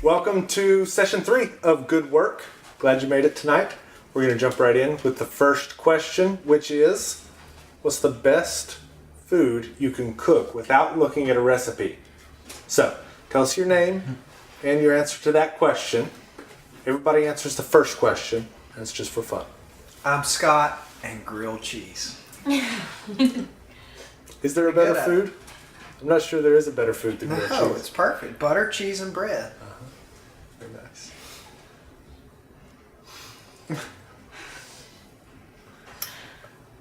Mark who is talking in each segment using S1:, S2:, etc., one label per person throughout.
S1: Welcome to session 3 of Good Work. Glad you made it tonight. We're going to jump right in with the first question, which is, what's the best food you can cook without looking at a recipe? So, tell us your name and your answer to that question. Everybody answers the first question, and it's just for fun.
S2: I'm Scott, and grilled cheese.
S1: Is there a better food? I'm not sure there is a better food than grilled cheese.
S2: No, it's perfect. Butter, cheese, and bread.
S1: Very nice.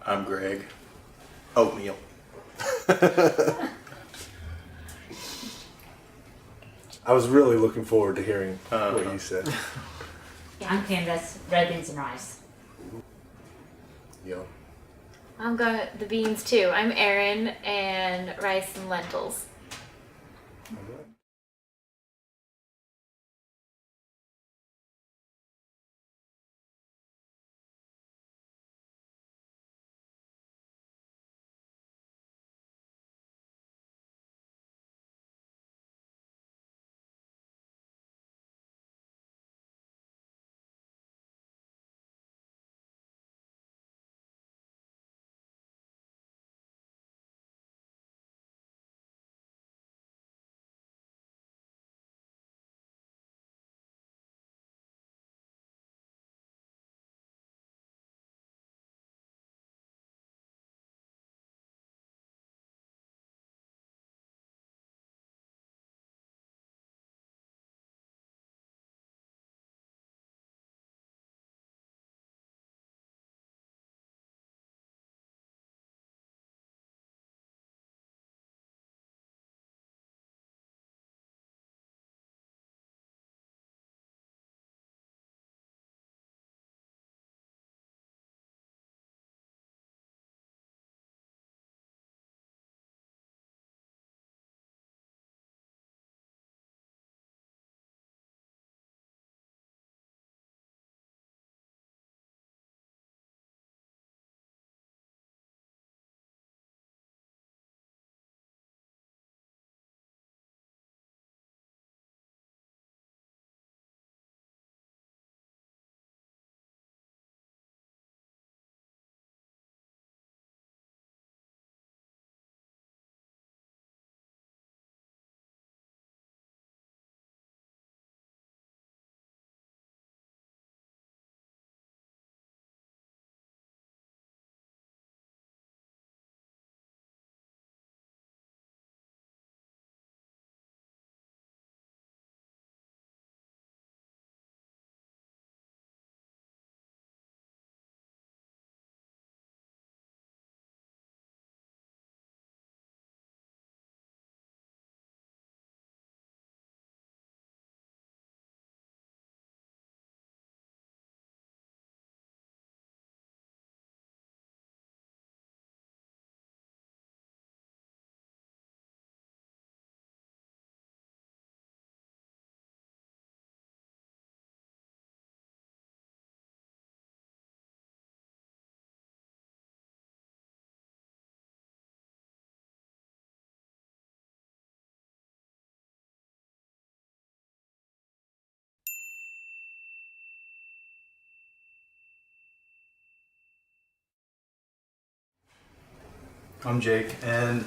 S3: I'm Greg. Oatmeal.
S1: I was really looking forward to hearing what you said.
S4: Yeah, I'm Candace. Red beans and rice.
S1: Yum.
S5: I'm going the beans too. I'm Erin, and rice and lentils.
S1: All right.
S3: I'm Jake, and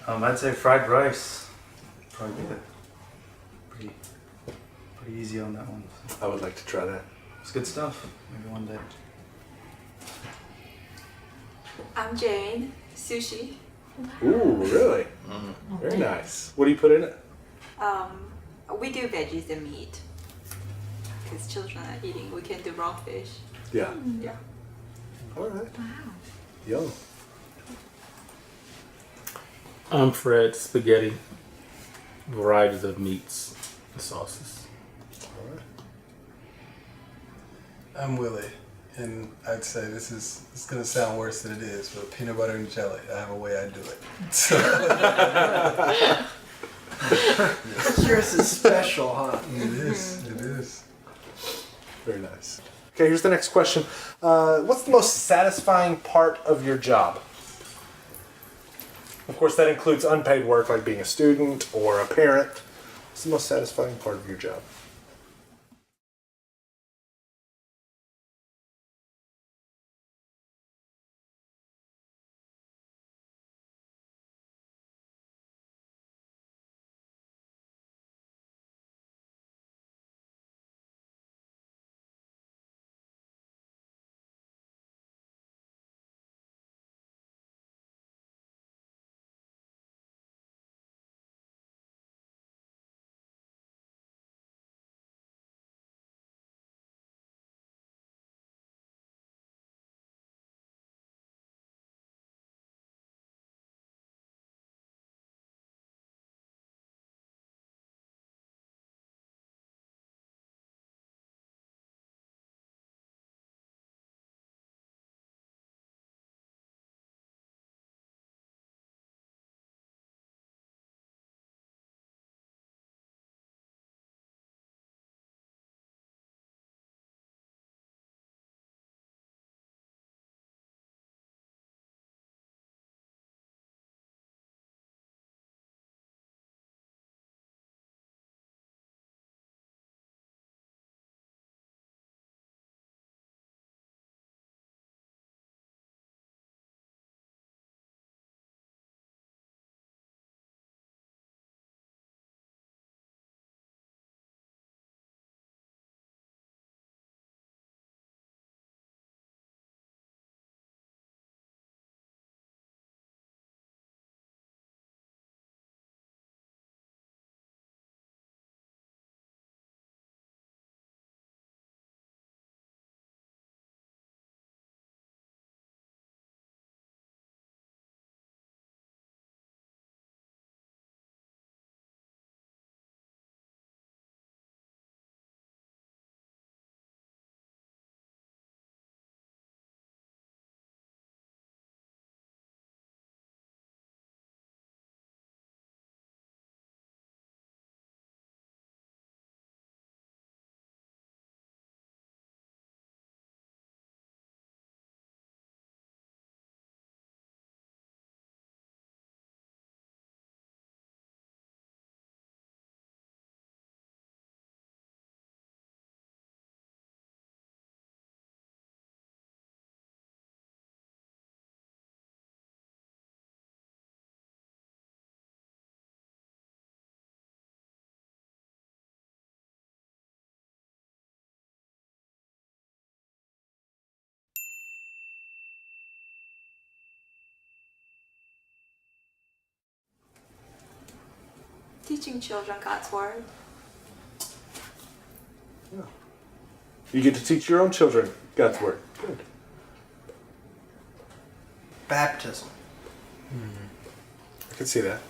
S3: I'd say fried rice. Probably good. Pretty easy on that one.
S1: I would like to try that.
S3: It's good stuff. Maybe one day.
S6: I'm Jane. Sushi.
S1: Ooh, really? Very nice. What do you put in it?
S6: We do veggies and meat. Because children are eating, we can do raw fish.
S1: Yeah.
S6: Yeah.
S1: All right.
S5: Wow.
S1: Yum.
S7: I'm Fred. Spaghetti. Varieties of meats and sauces.
S1: All right.
S8: I'm Willie, and I'd say it's gonna sound worse than it is, but peanut butter and jelly. I have a way I do it. So,
S2: Yours is special, huh?
S8: it is. It is.
S1: Very nice. Okay, here's the next question. What's the most satisfying part of your job? Of course, that includes unpaid work like being a student or a parent. What's the most satisfying part of your job?
S6: Teaching children God's word.
S1: You get to teach your own children God's word. Good.
S2: Baptism.
S1: I can see that.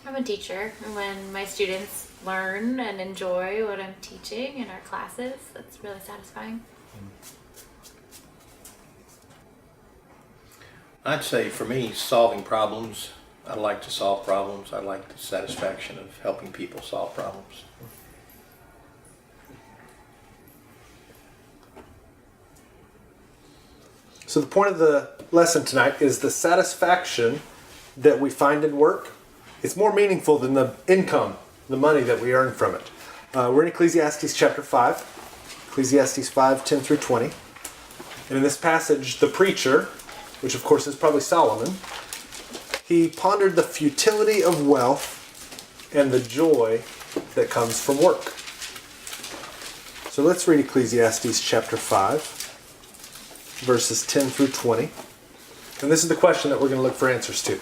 S5: I'm a teacher, and when my students learn and enjoy what I'm teaching in our classes, that's really satisfying.
S9: I'd say for me, solving problems. I like to solve problems. I like the satisfaction of helping people solve problems.
S1: So the point of the lesson tonight is the satisfaction that we find in work. It's more meaningful than the income, the money that we earn from it. We're in Ecclesiastes chapter 5, Ecclesiastes 5, 10 through 20. And in this passage, the preacher, which of course is probably Solomon, he pondered the futility of wealth and the joy that comes from work. So let's read Ecclesiastes chapter 5, verses 10 through 20. And this is the question that we're going to look for answers to.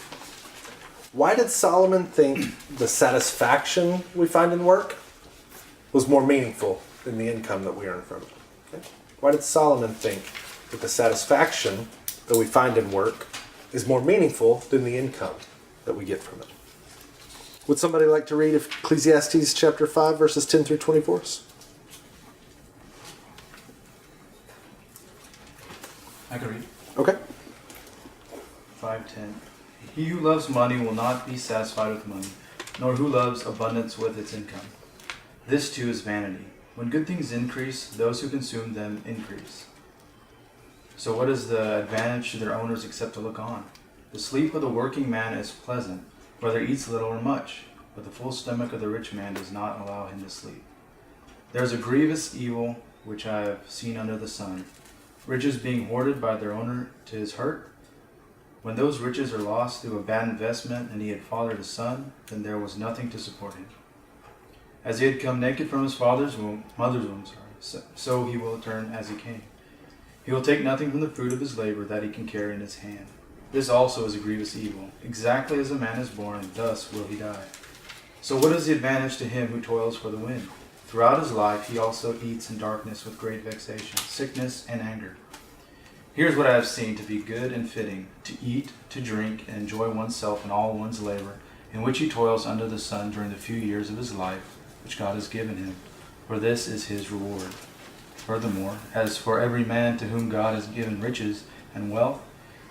S1: Why did Solomon think the satisfaction we find in work was more meaningful than the income that we earn from it? Okay? Why did Solomon think that the satisfaction that we find in work is more meaningful than the income that we get from it? Would somebody like to read Ecclesiastes chapter 5, verses 10 through 20 for us?
S3: I can read.
S1: Okay.
S3: 5:10. He who loves money will not be satisfied with money, nor who loves abundance with its income. This too is vanity. When good things increase, those who consume them increase. So what is the advantage to their owners except to look on? The sleep of the working man is pleasant, whether he eats little or much, but the full stomach of the rich man does not allow him to sleep. There is a grievous evil which I have seen under the sun, riches being hoarded by their owner to his hurt. When those riches are lost through a bad investment and he had fathered a son, then there was nothing to support him. As he had come naked from his mother's womb, so he will return as he came. He will take nothing from the fruit of his labor that he can carry in his hand. This also is a grievous evil. Exactly as a man is born, thus will he die. So what is the advantage to him who toils for the wind? Throughout his life he also eats in darkness with great vexation, sickness, and anger. Here's what I have seen to be good and fitting, to eat, to drink, and enjoy oneself in all one's labor, in which he toils under the sun during the few years of his life, which God has given him, for this is his reward. Furthermore, as for every man to whom God has given riches and wealth,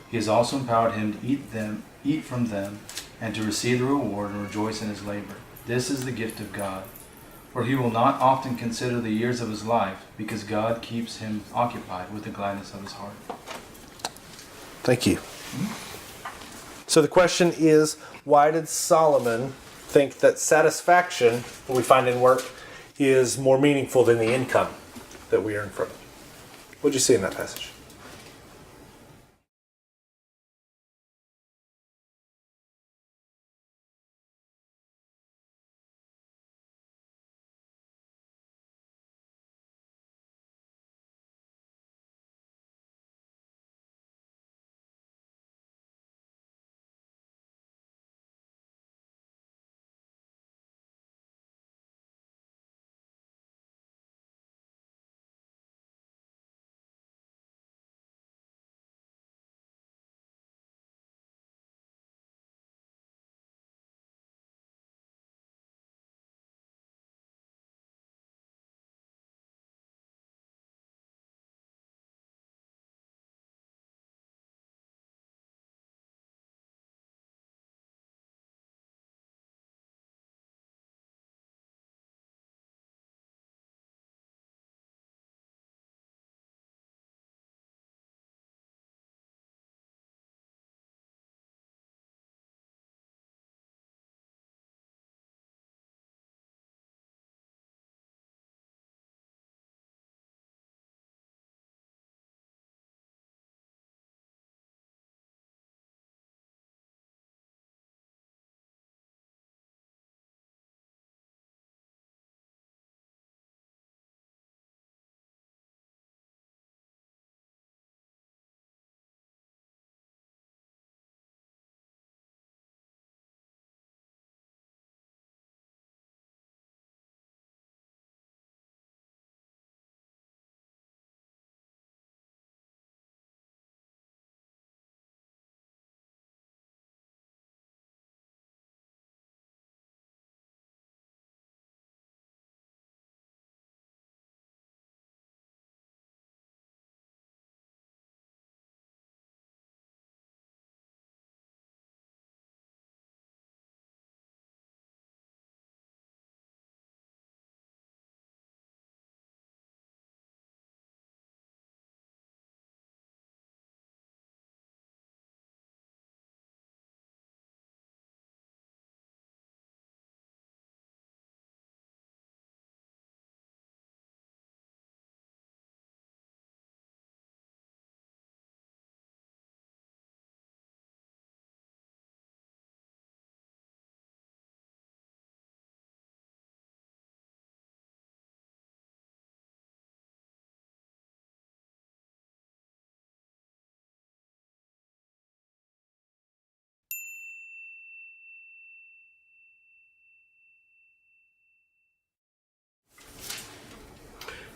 S3: he has also empowered him to eat from them, and to receive the reward and rejoice in his labor. This is the gift of God. For he will not often consider the years of his life, because God keeps him occupied with the gladness of his heart.
S1: Thank you. So the question is, why did Solomon think that satisfaction that we find in work is more meaningful than the income that we earn from it? What did you see in that passage?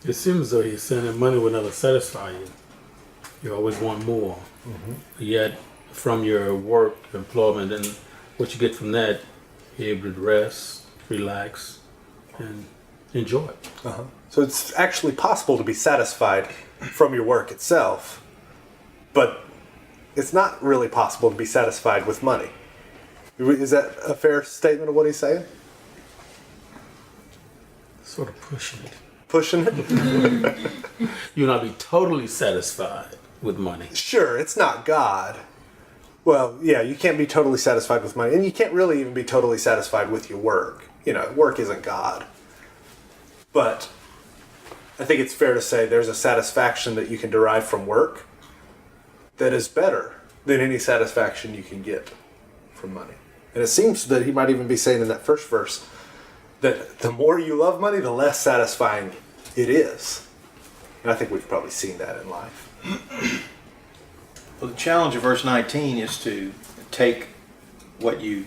S7: It seems as though he's saying that money will never satisfy you. You always want more. Yet, from your work, employment, and what you get from that, you're able to rest, relax, and enjoy it.
S1: So it's actually possible to be satisfied from your work itself, but it's not really possible to be satisfied with money. Is that a fair statement of what he's saying?
S7: Sort of pushing it.
S1: Pushing it?
S7: You'll not be totally satisfied with money.
S1: Sure, it's not God. Well, yeah, you can't be totally satisfied with money, and you can't really even be totally satisfied with your work. You know, work isn't God. But I think it's fair to say there's a satisfaction that you can derive from work that is better than any satisfaction you can get from money. And it seems that he might even be saying in that first verse that the more you love money, the less satisfying it is. And I think we've probably seen that in life.
S9: Well, the challenge of verse 19 is to take what you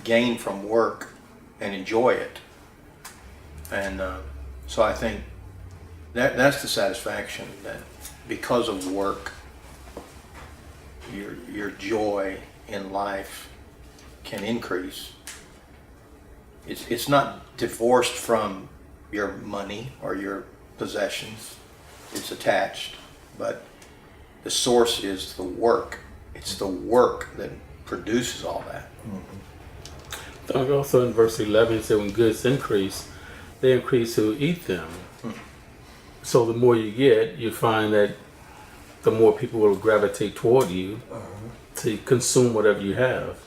S9: gain from work and enjoy it. And so I think that's the satisfaction, that because of work, your joy in life can increase. It's not divorced from your money or your possessions. It's attached, but the source is the work. It's the work that produces all that.
S7: Also in verse 11, it said when goods increase, they increase who eat them. So the more you get, you find that the more people will gravitate toward you to consume whatever you have.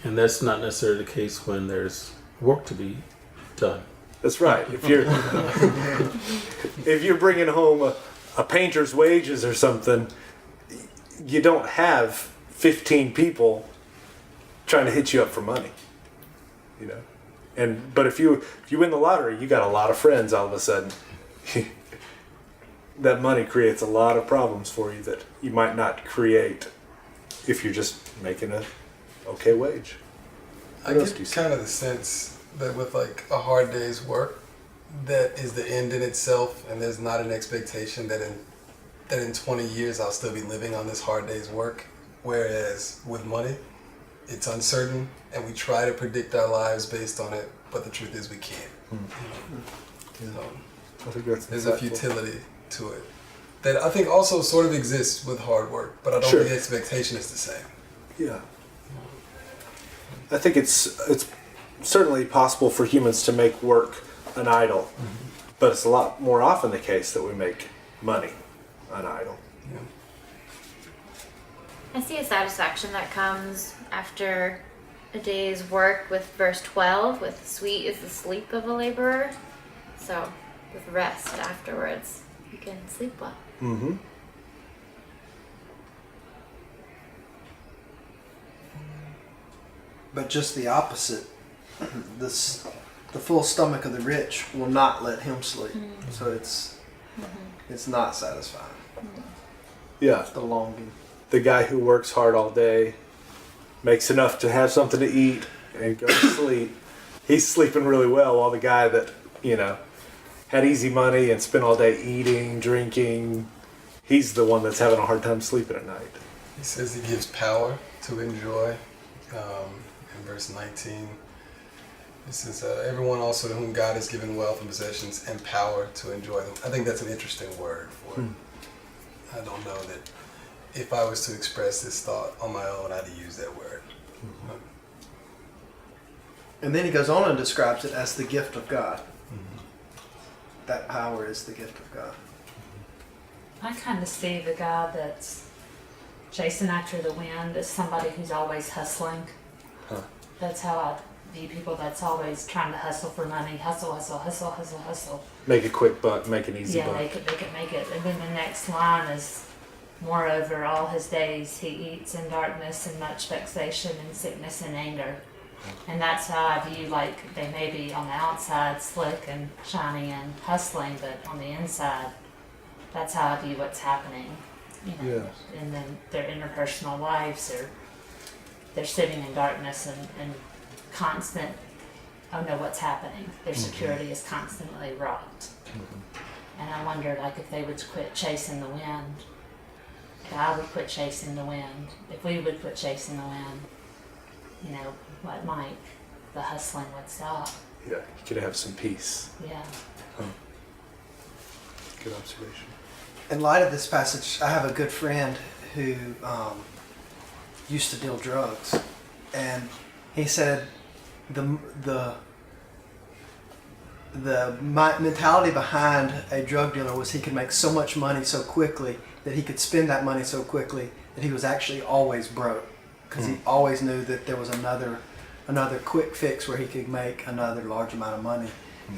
S7: And that's not necessarily the case when there's work to be done.
S1: That's right. If you're bringing home a painter's wages or something, you don't have 15 people trying to hit you up for money, you know. But if you win the lottery, you got a lot of friends all of a sudden. That money creates a lot of problems for you that you might not create if you're just making a okay wage.
S8: I get kind of the sense that with like a hard day's work, that is the end in itself, and there's not an expectation that in 20 years I'll still be living on this hard day's work. Whereas with money, it's uncertain, and we try to predict our lives based on it, but the truth is we can't.
S1: I think that's
S8: there's a futility to it that I think also sort of exists with hard work, but I don't think the expectation is the same.
S1: Yeah. I think it's certainly possible for humans to make work an idol, but it's a lot more often the case that we make money an idol.
S8: Yeah.
S5: I see a satisfaction that comes after a day's work with verse 12, with sweet is the sleep of a laborer. So with rest afterwards, you can sleep well.
S1: Mm-hmm.
S2: But just the opposite. The full stomach of the rich will not let him sleep. So it's not satisfying.
S1: Yeah.
S2: It's the longing.
S1: The guy who works hard all day, makes enough to have something to eat and go to sleep. He's sleeping really well, while the guy that, had easy money and spent all day eating, drinking, he's the one that's having a hard time sleeping at night.
S8: He says he gives power to enjoy. In verse 19, it says, everyone also to whom God has given wealth and possessions and power to enjoy them. I think that's an interesting word for it. I don't know that if I was to express this thought on my own, I'd use that word.
S2: And then he goes on and describes it as the gift of God. That power is the gift of God.
S4: I kind of see the guy that's chasing after the wind as somebody who's always hustling. That's how I view people that's always trying to hustle for money. Hustle, hustle, hustle, hustle, hustle.
S1: Make a quick buck, make an easy buck.
S4: Yeah, make it. And then the next line is, moreover, all his days he eats in darkness and much vexation and sickness and anger. And that's how I view, like, they may be on the outside slick and shiny and hustling, but on the inside, that's how I view what's happening. And then their interpersonal lives they're sitting in darkness and constant, oh no, what's happening? Their security is constantly rocked. And I wonder, like, if they would quit chasing the wind, if I would quit chasing the wind, if we would quit chasing the wind, you know, what might the hustling would stop.
S1: Yeah, you could have some peace.
S4: Yeah.
S1: Good observation.
S2: In light of this passage, I have a good friend who used to deal drugs, and he said the mentality behind a drug dealer was he could make so much money so quickly that he could spend that money so quickly that he was actually always broke, because he always knew that there was another quick fix where he could make another large amount of money.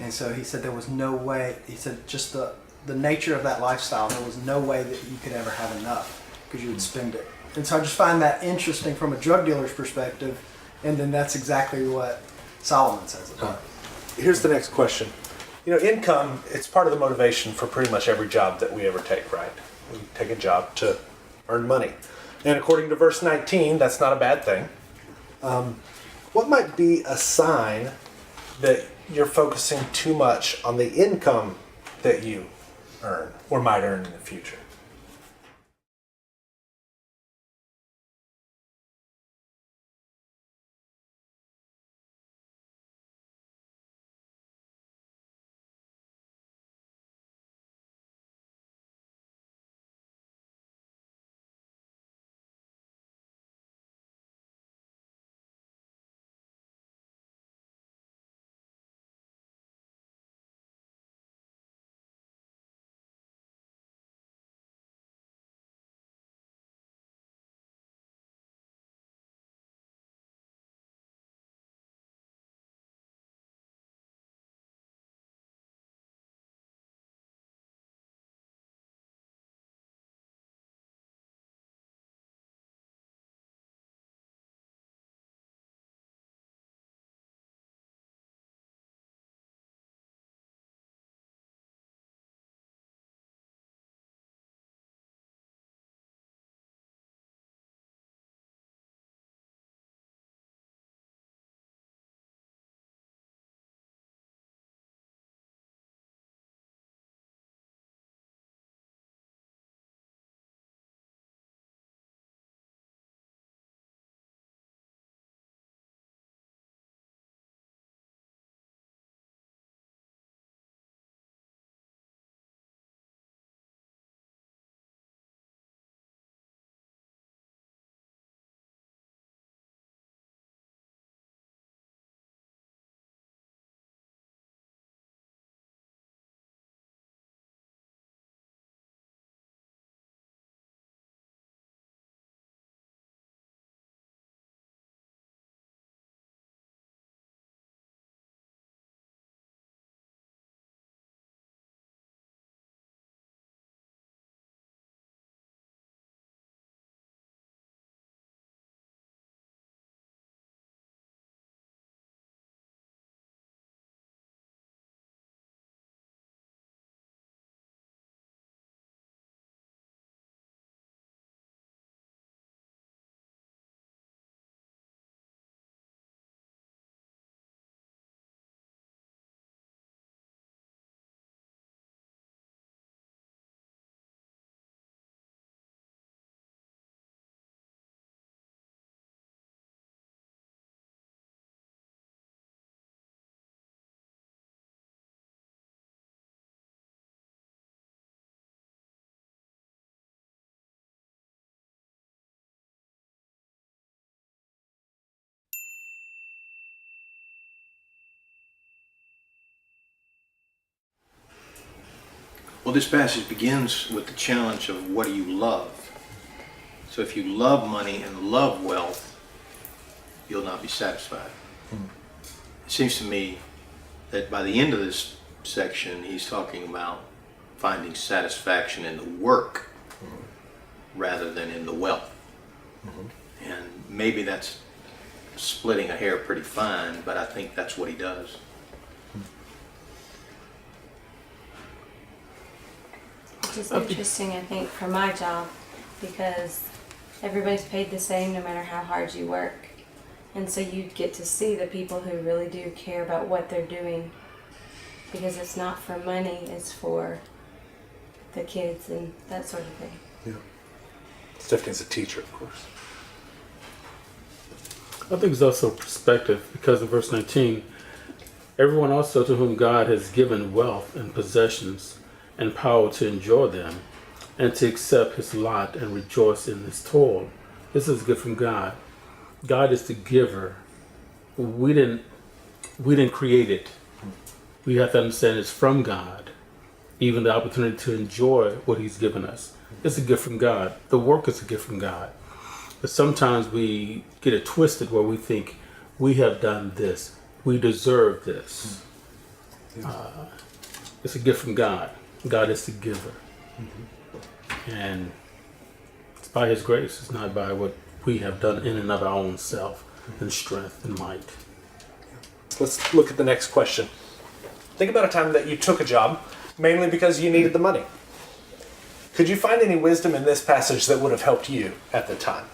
S2: And so he said there was no way, he said just the nature of that lifestyle, there was no way that you could ever have enough, because you would spend it. And so I just find that interesting from a drug dealer's perspective, and then that's exactly what Solomon says about it.
S1: Here's the next question. You know, income, it's part of the motivation for pretty much every job that we ever take, right? We take a job to earn money. And according to verse 19, that's not a bad thing. What might be a sign that you're focusing too much on the income that you earn or might earn in the future?
S9: Well, this passage begins with the challenge of what do you love? So if you love money and love wealth, you'll not be satisfied. It seems to me that by the end of this section, he's talking about finding satisfaction in the work rather than in the wealth. And maybe that's splitting a hair pretty fine, but I think that's what he does.
S10: Which is interesting, I think, for my job, because everybody's paid the same no matter how hard you work. And so you get to see the people who really do care about what they're doing because it's not for money, it's for the kids and that sort of thing.
S1: Yeah. Stephanie's a teacher, of course.
S7: I think it's also perspective, because in verse 19, everyone also to whom God has given wealth and possessions and power to enjoy them and to accept his lot and rejoice in his toil. This is a gift from God. God is the giver. We didn't create it. We have to understand it's from God. Even the opportunity to enjoy what he's given us. It's a gift from God. The work is a gift from God. But sometimes we get it twisted where we think we have done this. We deserve this. It's a gift from God. God is the giver. And it's by his grace. It's not by what we have done in and of our own self and strength and might.
S1: Let's look at the next question. Think about a time that you took a job mainly because you needed the money. Could you find any wisdom in this passage that would have helped you at the time?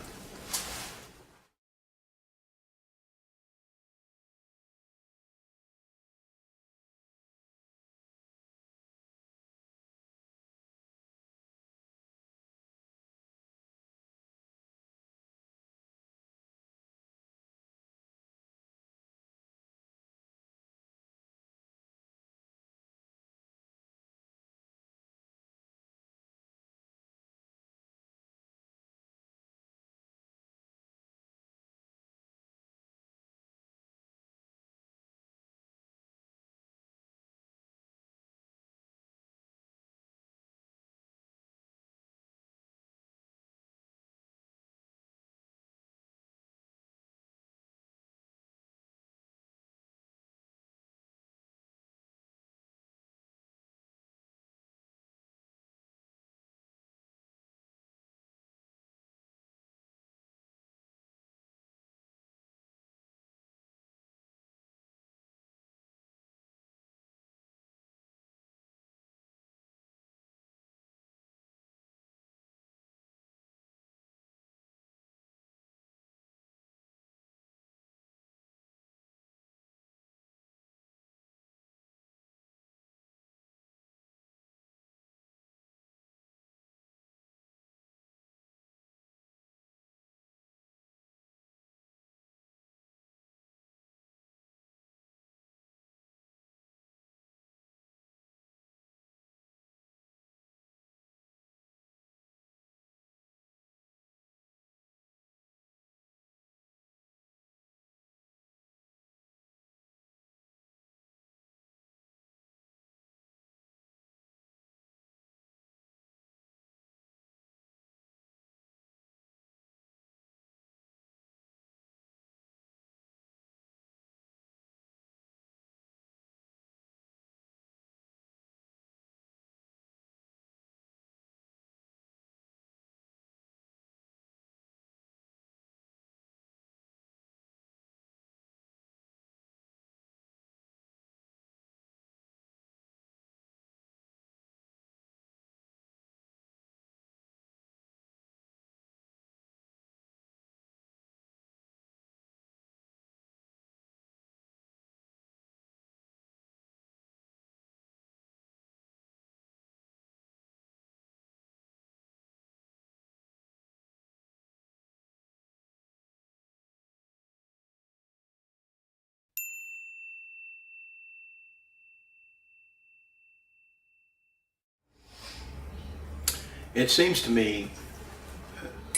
S9: It seems to me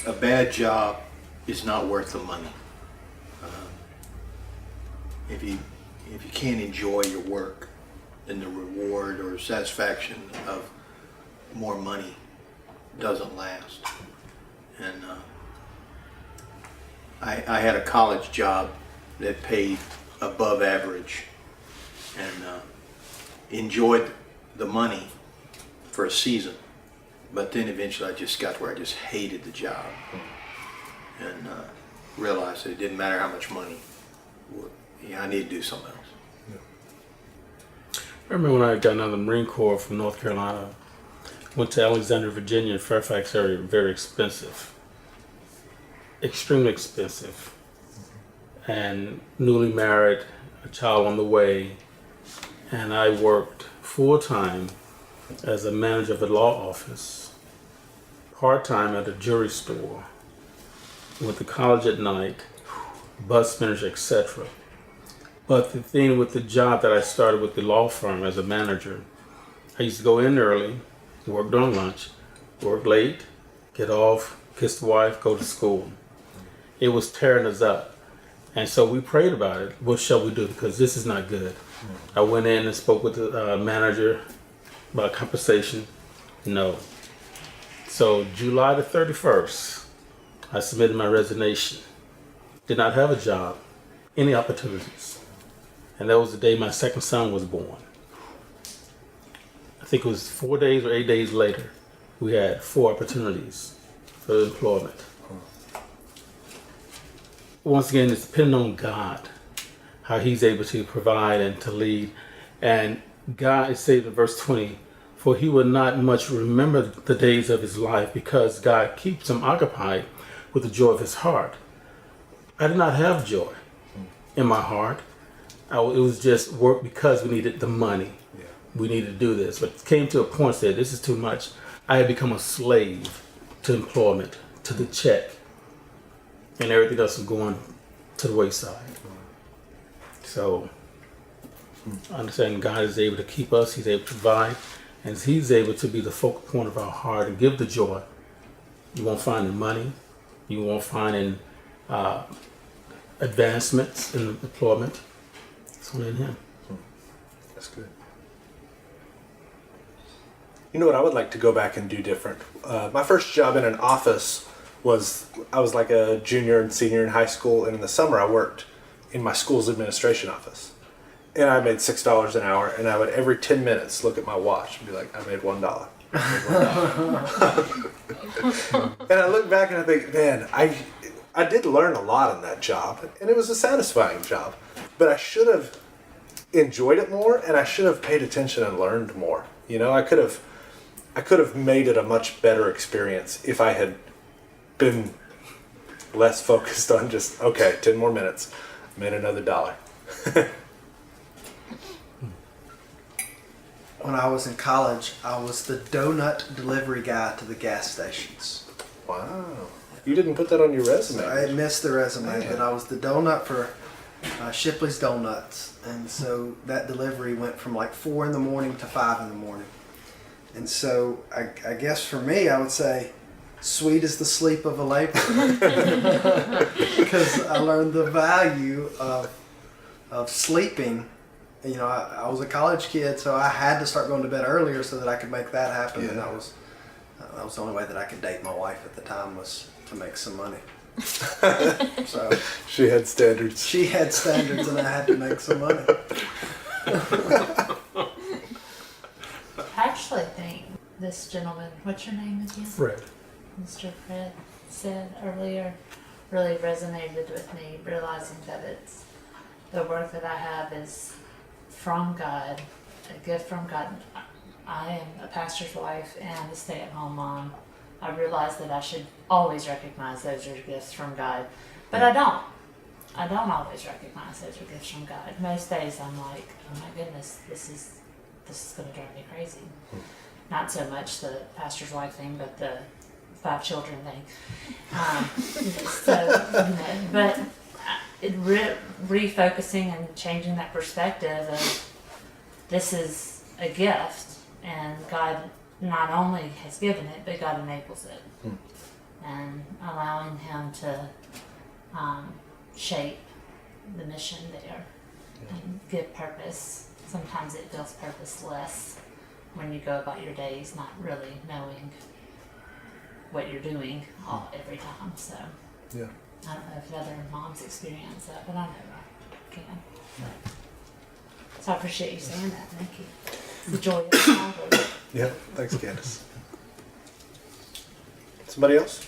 S9: a bad job is not worth the money. If you can't enjoy your work, then the reward or satisfaction of more money doesn't last. And I had a college job that paid above average, and enjoyed the money for a season. But then eventually I just got to where I just hated the job, and realized that it didn't matter how much money. I need to do something else.
S7: I remember when I got out of the Marine Corps from North Carolina, went to Alexandria, Virginia, Fairfax area, very expensive. Extremely expensive. And newly married, a child on the way, and I worked full-time as a manager of a law office, part-time at a jewelry store, went to college at night, bus manager, etc. But the thing with the job that I started with the law firm as a manager, I used to go in early, work during lunch, work late, get off, kiss the wife, go to school. It was tearing us up. And so we prayed about it. What shall we do? Because this is not good. I went in and spoke with the manager about compensation. No. So July the 31st, I submitted my resignation. Did not have a job, any opportunities. And that was the day my second son was born. I think it was 4 days or 8 days later, we had 4 opportunities for employment. Once again, it's depending on God, how He's able to provide and to lead. And God is saying in verse 20, for He will not much remember the days of his life, because God keeps him occupied with the joy of his heart. I did not have joy in my heart. It was just work because we needed the money. Yeah. We needed to do this. But it came to a point that this is too much. I had become a slave to employment, to the check, and everything else was going to the wayside. So I understand God is able to keep us, He's able to provide, and He's able to be the focal point of our heart and give the joy. You won't find in money, you won't find in advancements in employment. It's only in Him.
S1: That's good. You know what I would like to go back and do different? My first job in an office I was like a junior and senior in high school, and in the summer I worked in my school's administration office. And I made $6 an hour, and I would every 10 minutes look at my watch and be like, I made $1. And I look back and I think, man, I did learn a lot in that job, and it was a satisfying job. But I should have enjoyed it more, and I should have paid attention and learned more. You know, I could have made it a much better experience if I had been less focused on just, okay, 10 more minutes, made another $1.
S2: When I was in college, I was the donut delivery guy to the gas stations.
S1: Wow. You didn't put that on your resume.
S2: So I missed the resume, but I was the donut for Shipley's Donuts. And so that delivery went from like 4 in the morning to 5 in the morning. And so I guess for me, I would say, sweet is the sleep of a laborer. Because I learned the value of sleeping. You know, I was a college kid, so I had to start going to bed earlier so that I could make that happen. Yeah. And that was the only way that I could date my wife at the time, was to make some money. So
S1: she had standards.
S2: She had standards, and I had to make some money.
S4: I actually think this gentleman, what's your name again?
S7: Fred.
S4: Mr. Fred said earlier, really resonated with me, realizing that it's the work that I have is from God, a gift from God. I am a pastor's wife and a stay-at-home mom. I realize that I should always recognize those are gifts from God, but I don't. I don't always recognize those are gifts from God. Most days I'm like, oh my goodness, this is going to drive me crazy. Not so much the pastor's wife thing, but the 5 children thing. But refocusing and changing that perspective of this is a gift, and God not only has given it, but God enables it. And allowing Him to shape the mission there and give purpose. Sometimes it feels purposeless when you go about your days not really knowing what you're doing every time. So
S1: yeah.
S4: I don't know if other moms experience that, but I know I can. So I appreciate you saying that. Thank you. The joy of the fatherhood.
S1: Yeah, thanks, Candace. Somebody else?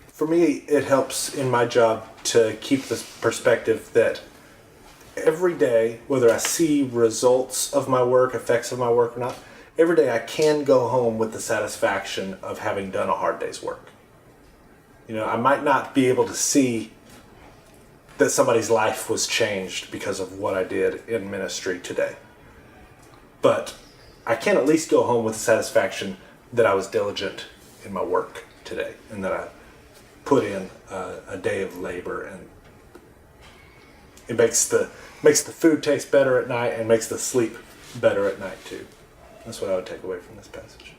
S1: For me, it helps in my job to keep this perspective that every day, whether I see results of my work, effects of my work or not, every day I can go home with the satisfaction of having done a hard day's work. You know, I might not be able to see that somebody's life was changed because of what I did in ministry today. But I can at least go home with the satisfaction that I was diligent in my work today and that I put in a day of labor, and it makes the food taste better at night and makes the sleep better at night too. That's what I would take away from this passage.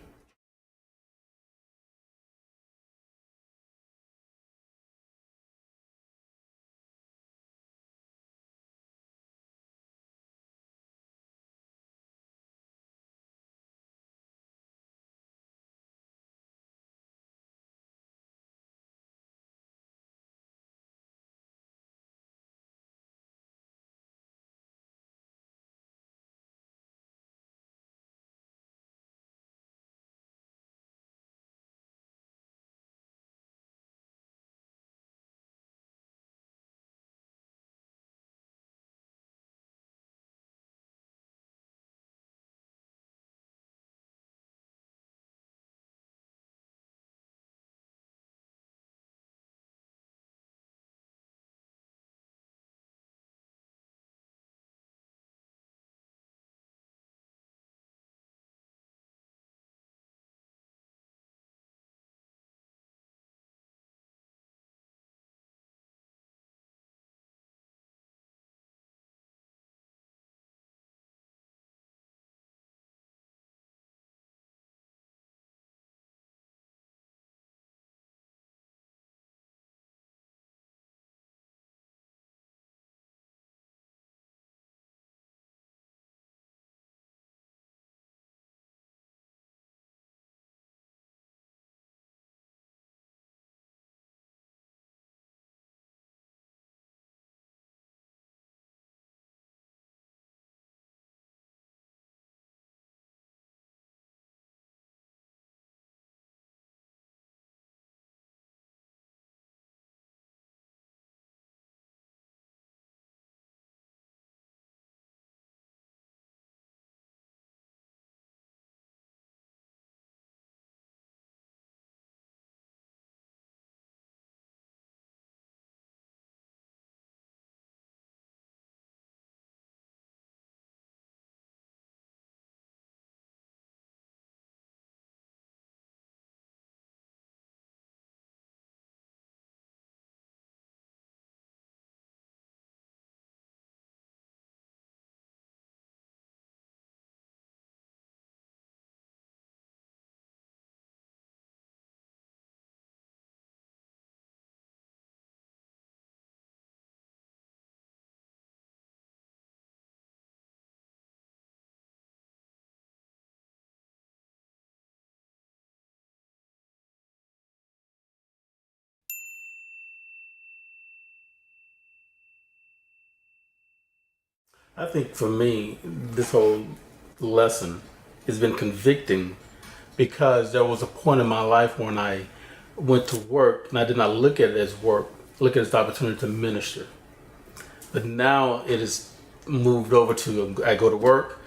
S7: I think for me, this whole lesson has been convicting because there was a point in my life when I went to work and I did not look at it as work, look at it as the opportunity to minister. But now it is moved over to I go to work,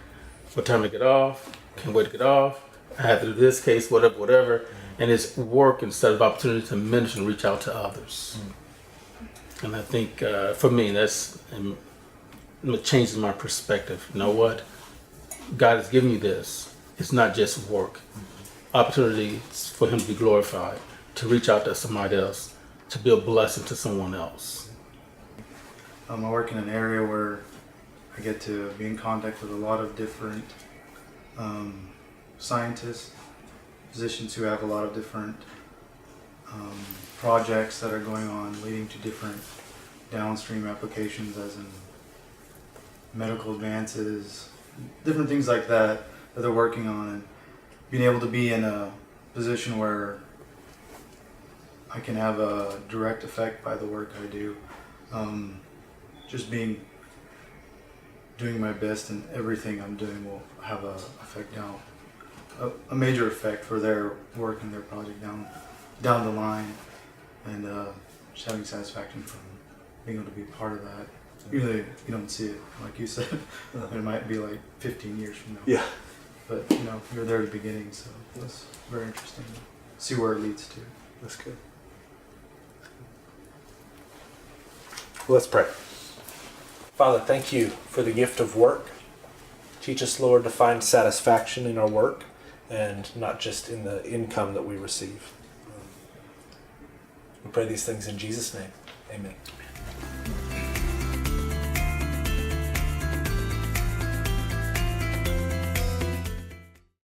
S7: what time to get off, can't wait to get off, I have to do this case, whatever. And it's work instead of opportunity to minister and reach out to others. And I think for me, it changes my perspective. You know what? God has given you this. It's not just work. Opportunities for Him to be glorified, to reach out to somebody else, to be a blessing to someone else.
S3: I work in an area where I get to be in contact with a lot of different scientists, physicians who have a lot of different projects that are going on, leading to different downstream applications, as in medical advances, different things like that they're working on, and being able to be in a position where I can have a direct effect by the work I do. Just doing my best, and everything I'm doing will have a major effect for their work and their project down the line, and just having satisfaction from being able to be part of that. Usually you don't see it, like you said. It might be like 15 years from now.
S1: Yeah.
S3: But you're there at the beginning, so it's very interesting to see where it leads to.
S1: That's good. Let's pray. Father, thank you for the gift of work. Teach us, Lord, to find satisfaction in our work and not just in the income that we receive. We pray these things in Jesus' name. Amen.